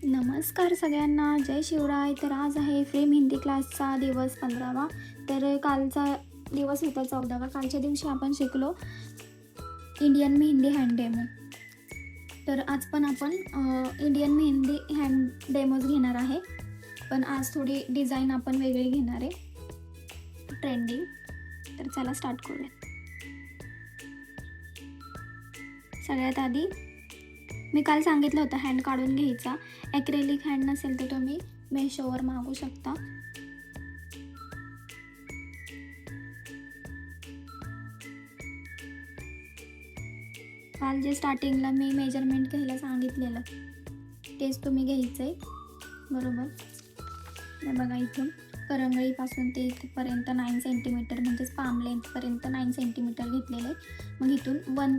नमस्कार सगळ्यांना, जय शिवराय. तर आज आहे फ्रेम हिंदी क्लासचा दिवस 15वा. तर कालचा दिवस होता 14वा. कालच्या दिवशी आपण शिकलो इंडियन मेहंदी हँड डेमो. तर आज पण आपण इंडियन मेहंदी हँड डेमोज घेणार आहे. पण आज थोडी डिझाईन आपण वेगळी घेणार आहे, ट्रेंडिंग. तर चला स्टार्ट करूया. सगळ्यात आधी मी काल सांगितलं होतं हँड काढून घ्यायचा. ॲक्रेलिक हँड नसेल तर तुम्ही मेशोवर मागवू शकता. काल जे स्टार्टिंगला मी मेजरमेंट घ्यायला सांगितलेलं तेच तुम्ही घ्यायचं आहे, बरोबर. हे बघा, इथून करंगळीपासून ते इथपर्यंत 9 सेंटीमीटर म्हणजेच पाम लेंथपर्यंत 9 सेंटीमीटर घेतलेलं आहे. मग इथून 1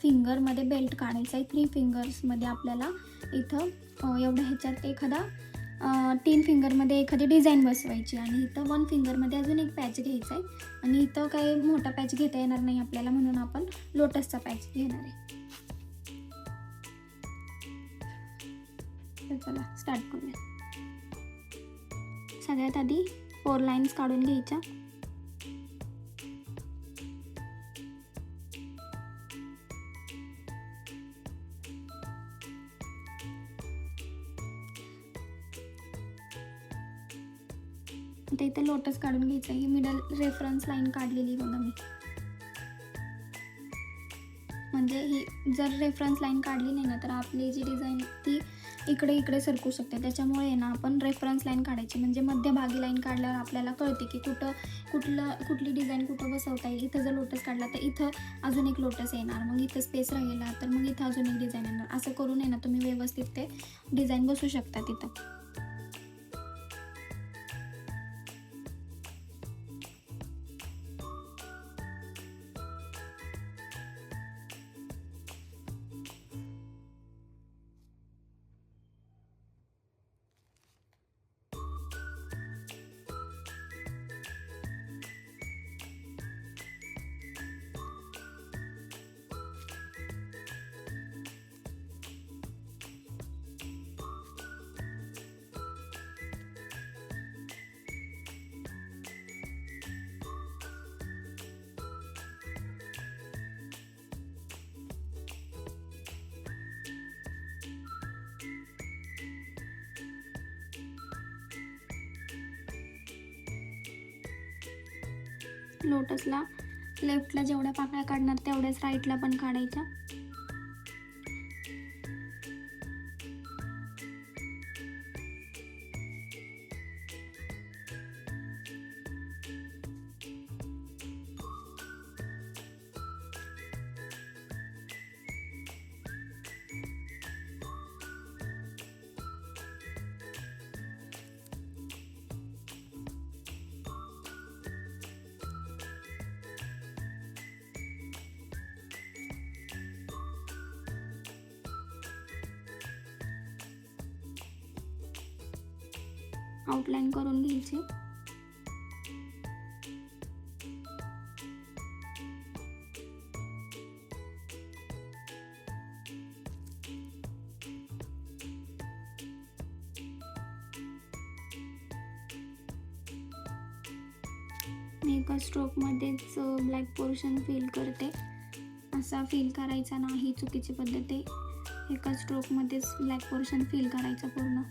फिंगरमध्ये बेल्ट काढायचा आहे. 3 फिंगर्समध्ये आपल्याला इथं एवढ्या ह्याच्यात एखादा 3 फिंगरमध्ये एखादी डिझाईन बसवायची आणि इथं 1 फिंगरमध्ये अजून एक पॅच घ्यायचा आहे. आणि इथं काही मोठा पॅच घेता येणार नाही आपल्याला, म्हणून आपण लोटसचा पॅच घेणार आहे. तर चला स्टार्ट करूया. सगळ्यात आधी 4 लाईन्स काढून घ्यायच्या. आता इथे लोटस काढून घ्यायचं. ही मिडल रेफरन्स लाईन काढलेली बघा मी. म्हणजे ही जर रेफरन्स लाईन काढली नाही ना तर आपली जी डिझाईन ती इकडे इकडे सरकू शकते. त्याच्यामुळे ना आपण रेफरन्स लाईन काढायची, म्हणजे मध्यभागी लाईन काढल्यावर आपल्याला कळते की कुठली डिझाईन कुठं बसवता येईल. इथं जर लोटस काढला तर इथं अजून एक लोटस येणार, मग इथं स्पेस राहिला तर मग इथं अजून एक डिझाईन येणार. असं करून आहे ना तुम्ही व्यवस्थित ते डिझाईन बसू शकता तिथं. लोटसला लेफ्टला जेवढ्या पाकळ्या काढणार तेवढ्याच राईटला पण काढायच्या. आउटलाईन करून घ्यायची. मी एका स्ट्रोकमध्येच ब्लॅक पोर्शन फिल करते. असा फिल करायचा नाही, चुकीची पद्धत आहे. एका स्ट्रोकमध्येच ब्लॅक पोर्शन फिल करायचा पूर्ण.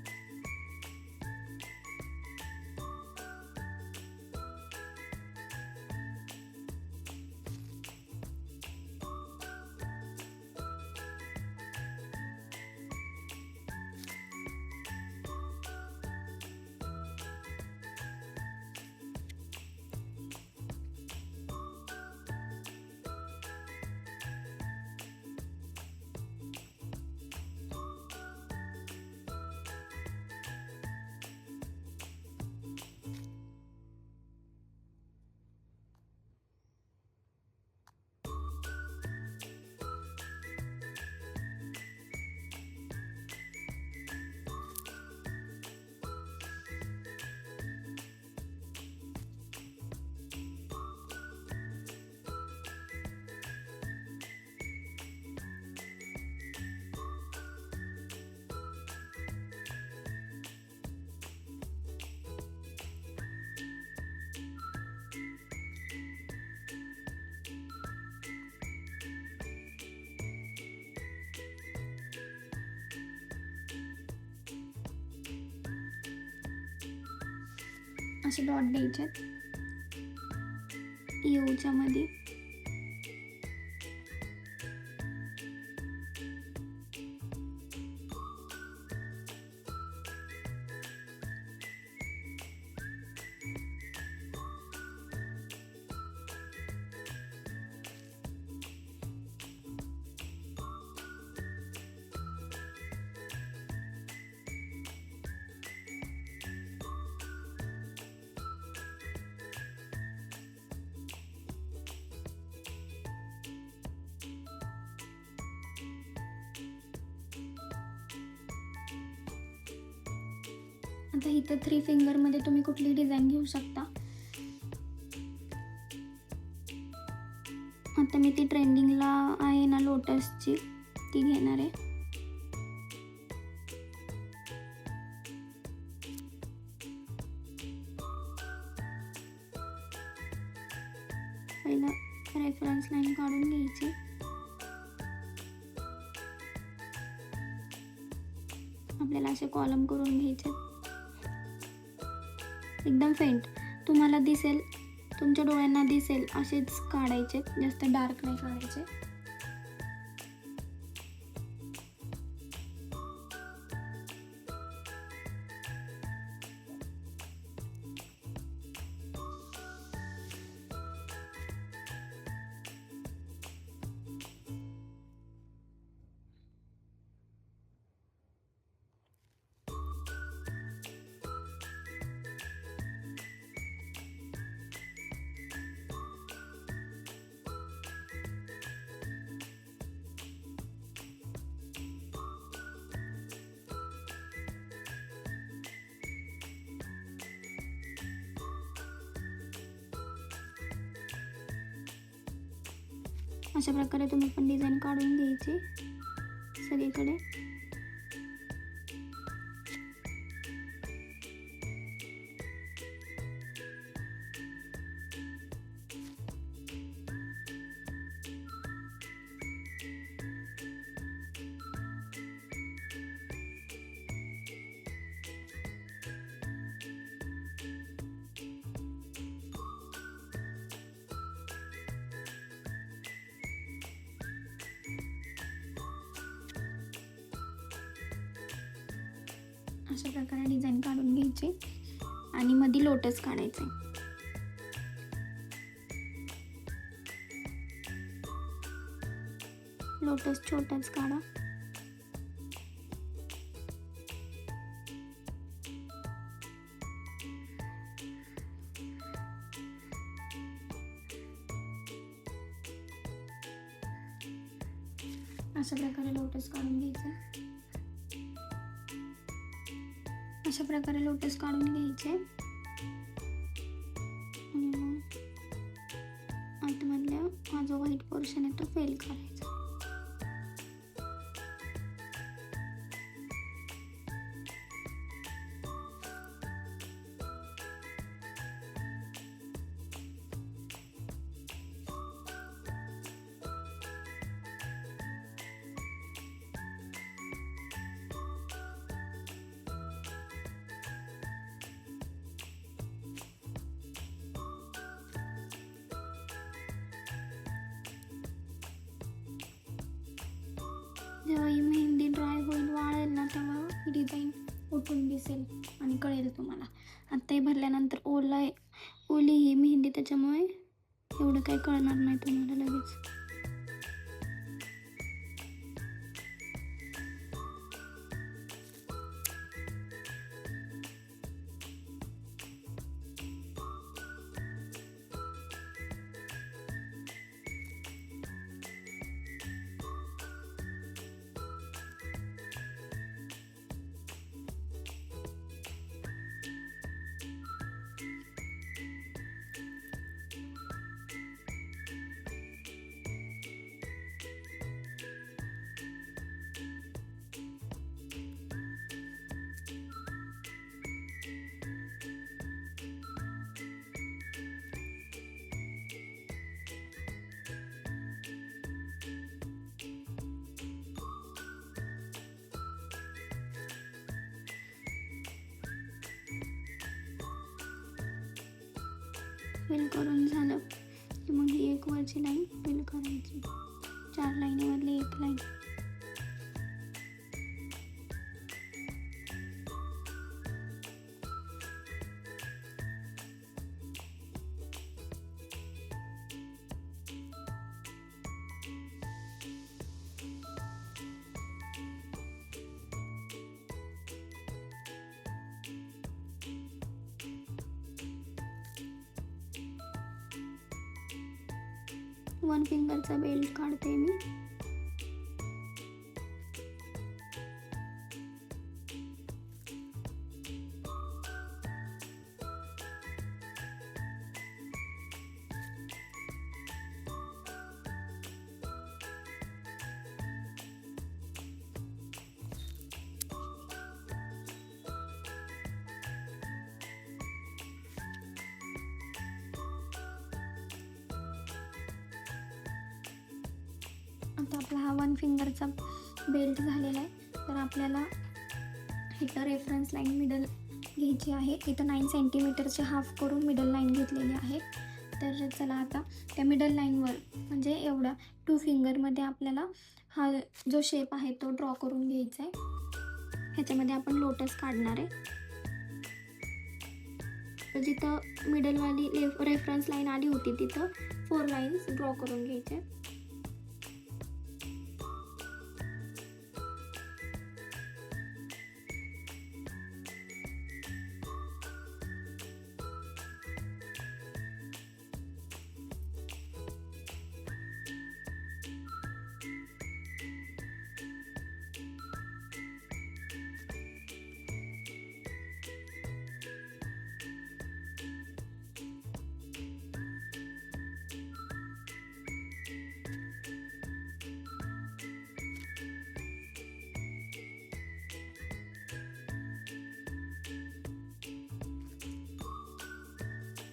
असे डॉट द्यायचे यूच्या मध्ये. आता इथं 3 फिंगरमध्ये तुम्ही कुठली डिझाईन घेऊ शकता. आता मी ती ट्रेंडिंगला आहे ना लोटसची, ती घेणार आहे. पहिला रेफरन्स लाईन काढून घ्यायची. आपल्याला असे कॉलम करून घ्यायचे एकदम फेंट, तुम्हाला दिसेल, तुमच्या डोळ्यांना दिसेल असेच काढायचे, जास्त डार्क नाही काढायचे. अशा प्रकारे तुम्ही पण डिझाईन काढून घ्यायची सगळीकडे. अशा प्रकारे डिझाईन काढून घ्यायची आणि मध्ये लोटस काढायचे. लोटस छोटाच काढा. अशा प्रकारे लोटस काढून घ्यायचे. अशा प्रकारे लोटस काढून घ्यायचे आणि मग आतमधल्या हा जो व्हाईट पोर्शन आहे तो फेल करायचा. जेव्हा ही मेहंदी ड्राय होईल, वाळेल ना, तेव्हा ही डिझाईन उठून दिसेल आणि कळेल तुम्हाला. आत्ता हे भरल्यानंतर ओली ही मेहंदी, त्याच्यामुळे एवढं काही कळणार नाही तुम्हाला लगेच. फिल करून झालं की मग ही एक वरची लाईन फिल करायची, 4 लाईनीमधली एक लाईन. वन फिंगरचा बेल्ट काढते मी. आता आपला हा वन फिंगरचा बेल्ट झालेला आहे. तर आपल्याला इथं रेफरन्स लाईन मिडल घ्यायची आहे. इथं 9 सेंटीमीटरचे हाफ करून मिडल लाईन घेतलेली आहे. तर चला आता त्या मिडल लाईनवर म्हणजे एवढा 2 फिंगरमध्ये आपल्याला हा जो शेप आहे तो ड्रॉ करून घ्यायचा आहे. ह्याच्यामध्ये आपण लोटस काढणार आहे. तर जिथं मिडलवाली रेफरन्स लाईन आली होती तिथं 4 लाईन्स ड्रॉ करून घ्यायचे.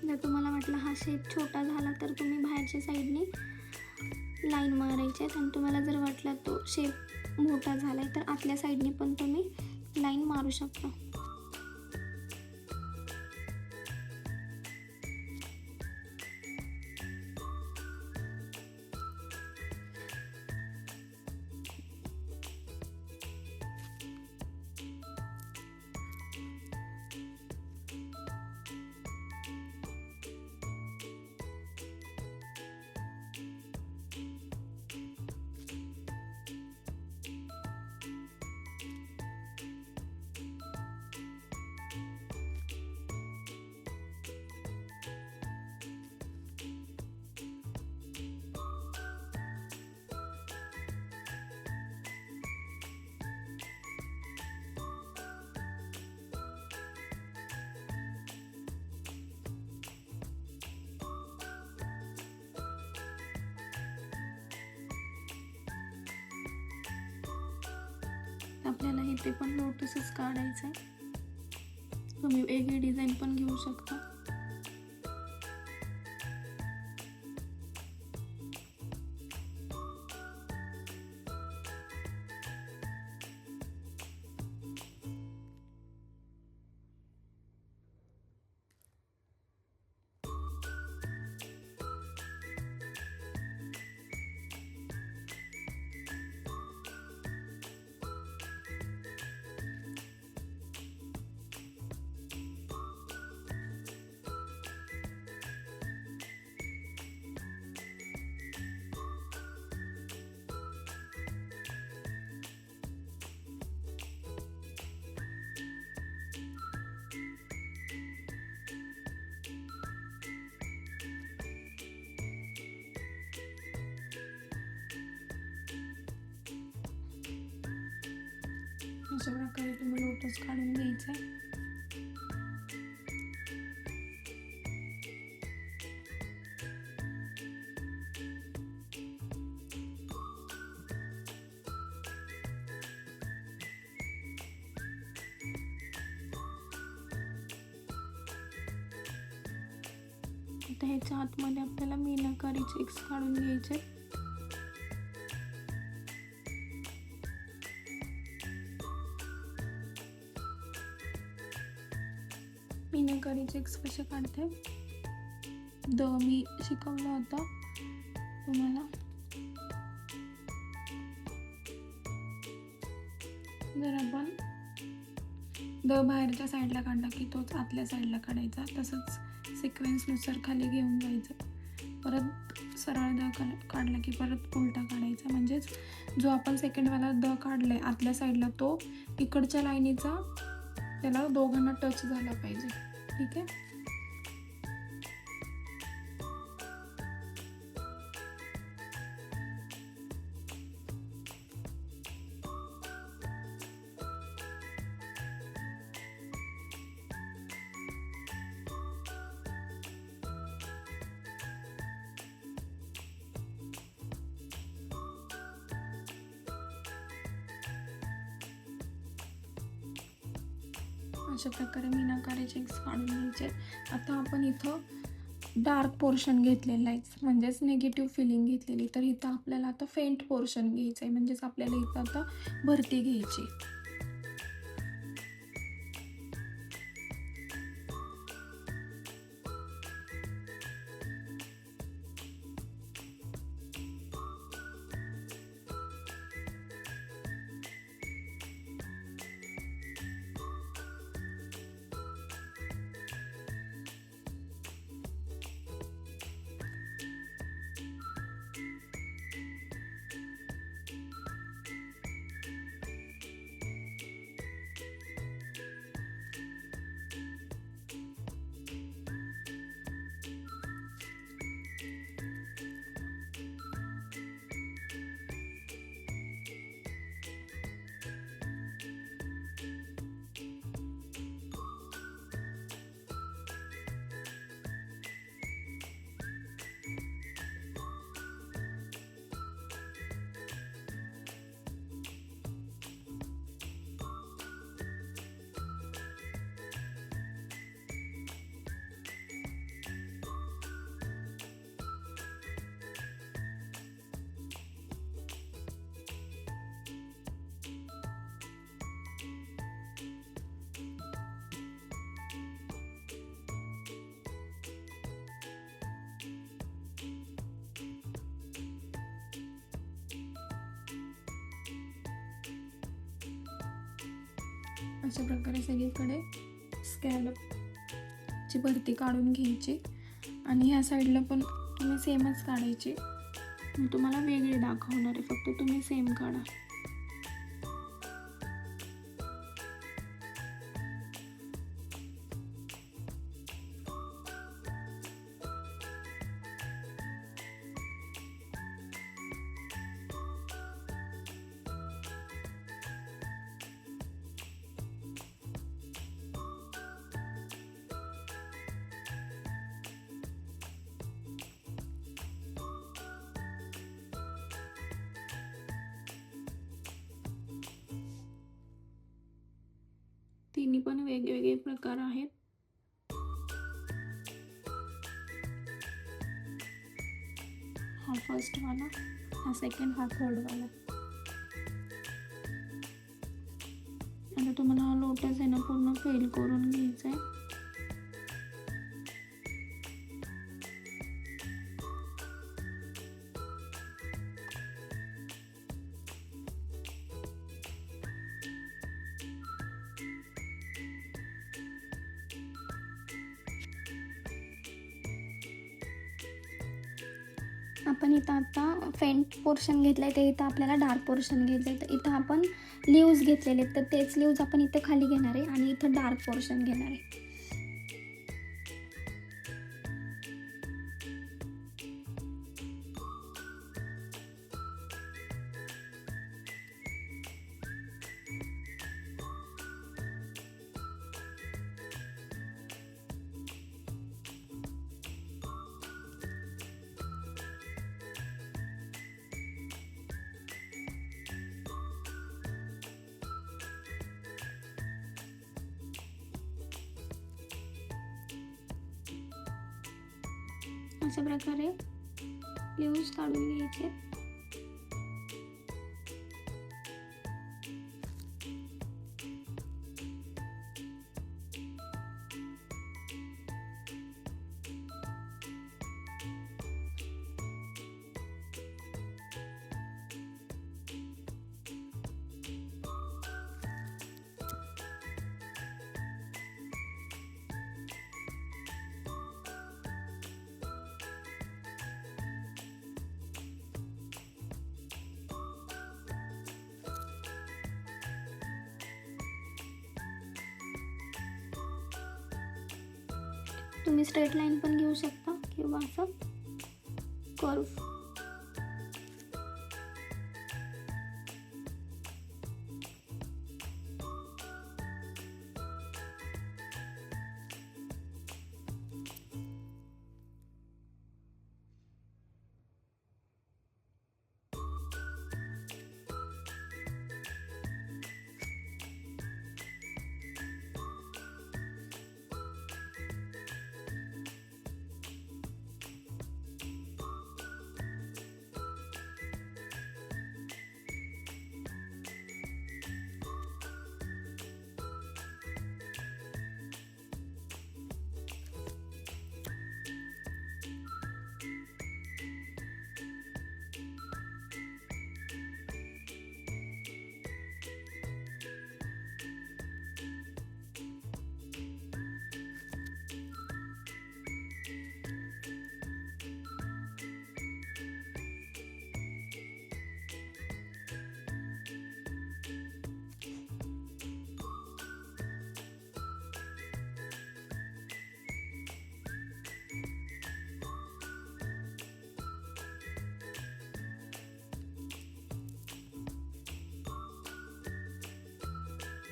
जर तुम्हाला वाटलं हा शेप छोटा झाला तर तुम्ही बाहेरच्या साईडने लाईन मारायची आहे. आणि तुम्हाला जर वाटला तो शेप मोठा झाला आहे तर आतल्या साईडने पण तुम्ही लाईन मारू शकता. आपल्याला इथे पण लोटसच काढायचं आहे. तुम्ही वेगळी डिझाईन पण घेऊ शकता. अशा प्रकारे तुम्ही लोटस काढून घ्यायचं आहे. आता ह्याच्या आतमध्ये आपल्याला मीनाकारी चेक्स काढून घ्यायचे. मीनाकारी चेक्स कसे काढते मी शिकवलं होतं तुम्हाला. जर आपण बाहेरच्या साईडला काढला की तोच आतल्या साईडला काढायचा. तसंच सिक्वेन्सनुसार खाली घेऊन जायचं. परत सरळ काढला की परत उलटा काढायचा. म्हणजेच जो आपण सेकंडवाला काढलाय आतल्या साईडला तो इकडच्या लाईनीचा त्याला दोघांना टच झाला पाहिजे. ठीक आहे. अशा प्रकारे मीनाकारी चेक्स काढून घ्यायचे. आता आपण इथं डार्क पोर्शन घेतलेला आहे, म्हणजेच निगेटिव्ह फिलिंग घेतलेली. तर इथं आपल्याला आता फेंट पोर्शन घ्यायचं आहे, म्हणजेच आपल्याला इथं आता भरती घ्यायची. अशा प्रकारे सगळीकडे स्कॅलपची भरती काढून घ्यायची. आणि ह्या साईडला पण तुम्ही सेमच काढायची. तुम्हाला वेगळी दाखवणार आहे, फक्त तुम्ही सेम काढा. तिन्ही पण वेगवेगळे प्रकार आहेत. हा फर्स्ट वाला, हा सेकंड, हा थर्ड वाला. आता तुम्हाला हा लोटस आहे ना पूर्ण फेल करून घ्यायचा आहे. आपण इथं आता फेंट पोर्शन घेतलं आहे, ते इथं आपल्याला डार्क पोर्शन घ्यायचं आहे. तर इथं आपण लिव्ज घेतलेले आहेत, तर तेच लिव्ज आपण इथं खाली घेणार आहे आणि इथं डार्क पोर्शन घेणार आहे. अशा प्रकारे लिव्ज काढून घ्यायचे. तुम्ही स्ट्रेट लाईन पण घेऊ शकता किंवा असं कर्व.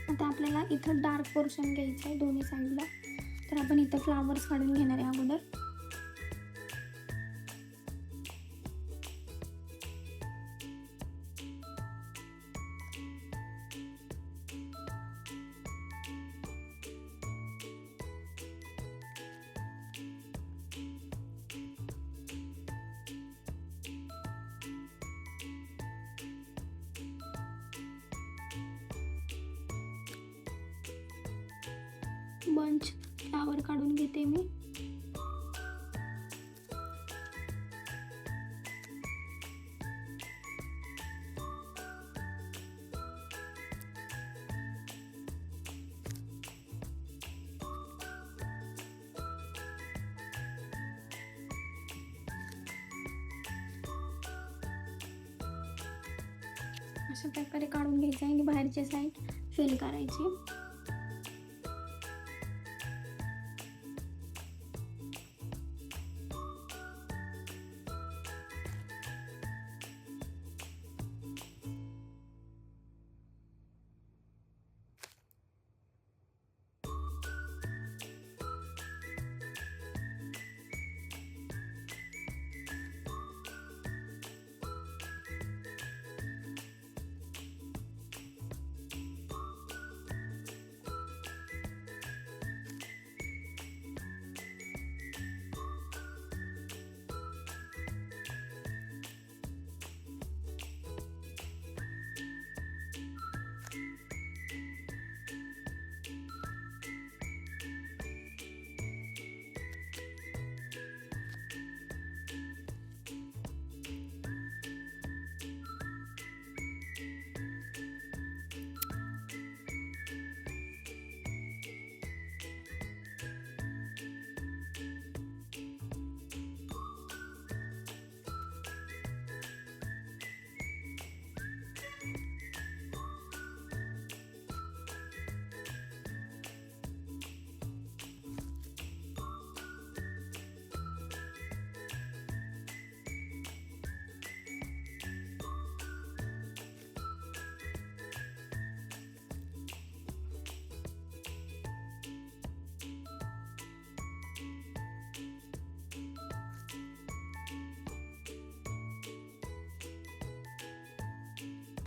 आता आपल्याला इथं डार्क पोर्शन घ्यायचं आहे दोन्ही साईडला. तर आपण इथं फ्लावर्स काढून घेणार आहे अगोदर. बंच फ्लावर काढून घेते मी. अशा प्रकारे काढून घ्यायचं आणि बाहेरची साईड फिल करायची.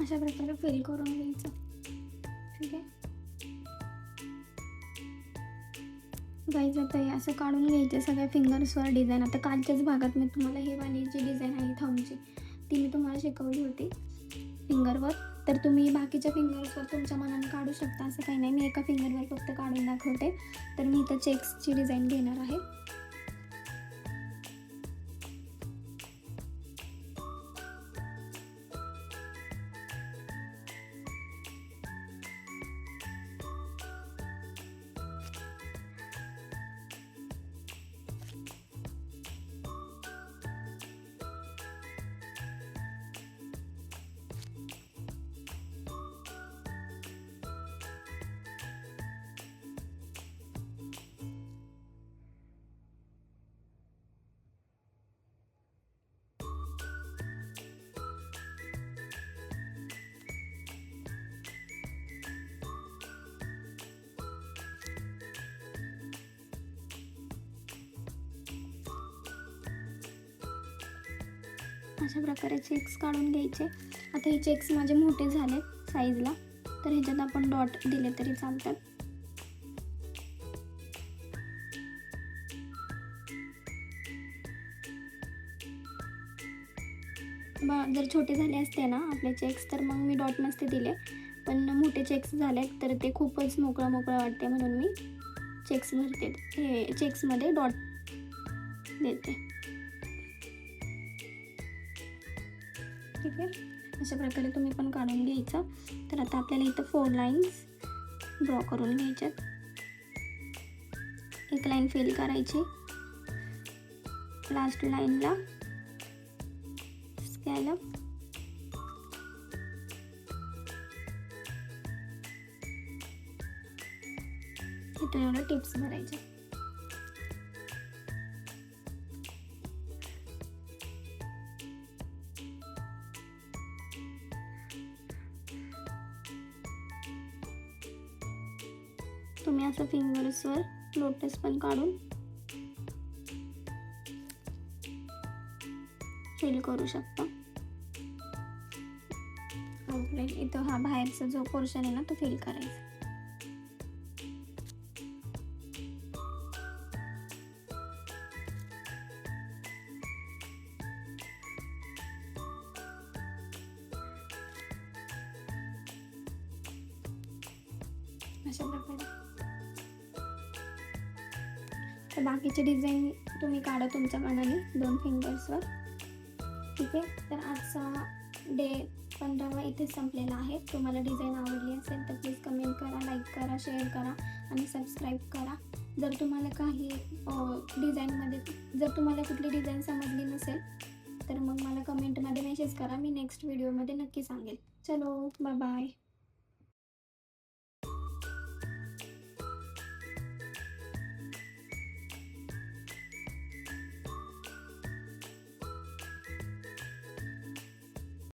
अशा प्रकारे फिल करून घ्यायचं. ठीक आहे गाईज. आता हे असं काढून घ्यायचे सगळ्या फिंगर्सवर डिझाईन. आता कालच्याच भागात मी तुम्हाला ही वाली जी डिझाईन आहे थंबची ती मी तुम्हाला शिकवली होती फिंगरवर. तर तुम्ही बाकीच्या फिंगर्सवर तुमच्या मनाने काढू शकता, असं काही नाही. मी एका फिंगरवर फक्त काढून दाखवते. तर मी इथं चेक्सची डिझाईन घेणार आहे. अशा प्रकारे चेक्स काढून घ्यायचे. आता हे चेक्स माझे मोठे झाले साईजला, तर ह्याच्यात आपण डॉट दिले तरी चालतात. जर छोटे झाले असते ना आपले चेक्स तर मग मी डॉट नसते दिले, पण मोठे चेक्स झाले तर ते खूपच मोकळं मोकळं वाटते म्हणून मी चेक्स भरते, हे चेक्समध्ये डॉट देते. ठीक आहे, अशा प्रकारे तुम्ही पण काढून घ्यायचं. तर आता आपल्याला इथं 4 लाईन्स ड्रॉ करून घ्यायच्यात. एक लाईन फिल करायची, लास्ट लाईनला स्कॅलप, इथून एवढं टिप्स भरायचे. तुम्ही असं फिंगर्सवर लोटस पण काढून फिल करू शकता. आउटलाईन इथं हा बाहेरचा जो पोर्शन आहे ना तो फिल करायचा. अशा प्रकारे तर बाकीचे डिझाईन तुम्ही काढा तुमच्या मनाने 2 फिंगर्सवर. ठीक आहे, तर आजचा डे 15वा इथे संपलेला आहे. तुम्हाला डिझाईन आवडली असेल तर प्लीज कमेंट करा, लाईक करा, शेअर करा आणि सबस्क्राईब करा. जर तुम्हाला काही डिझाईनमध्ये जर तुम्हाला कुठली डिझाईन समजली नसेल तर मग मला कमेंटमध्ये मेसेज करा, मी नेक्स्ट व्हिडिओमध्ये नक्की सांगेल. चलो बाय बाय.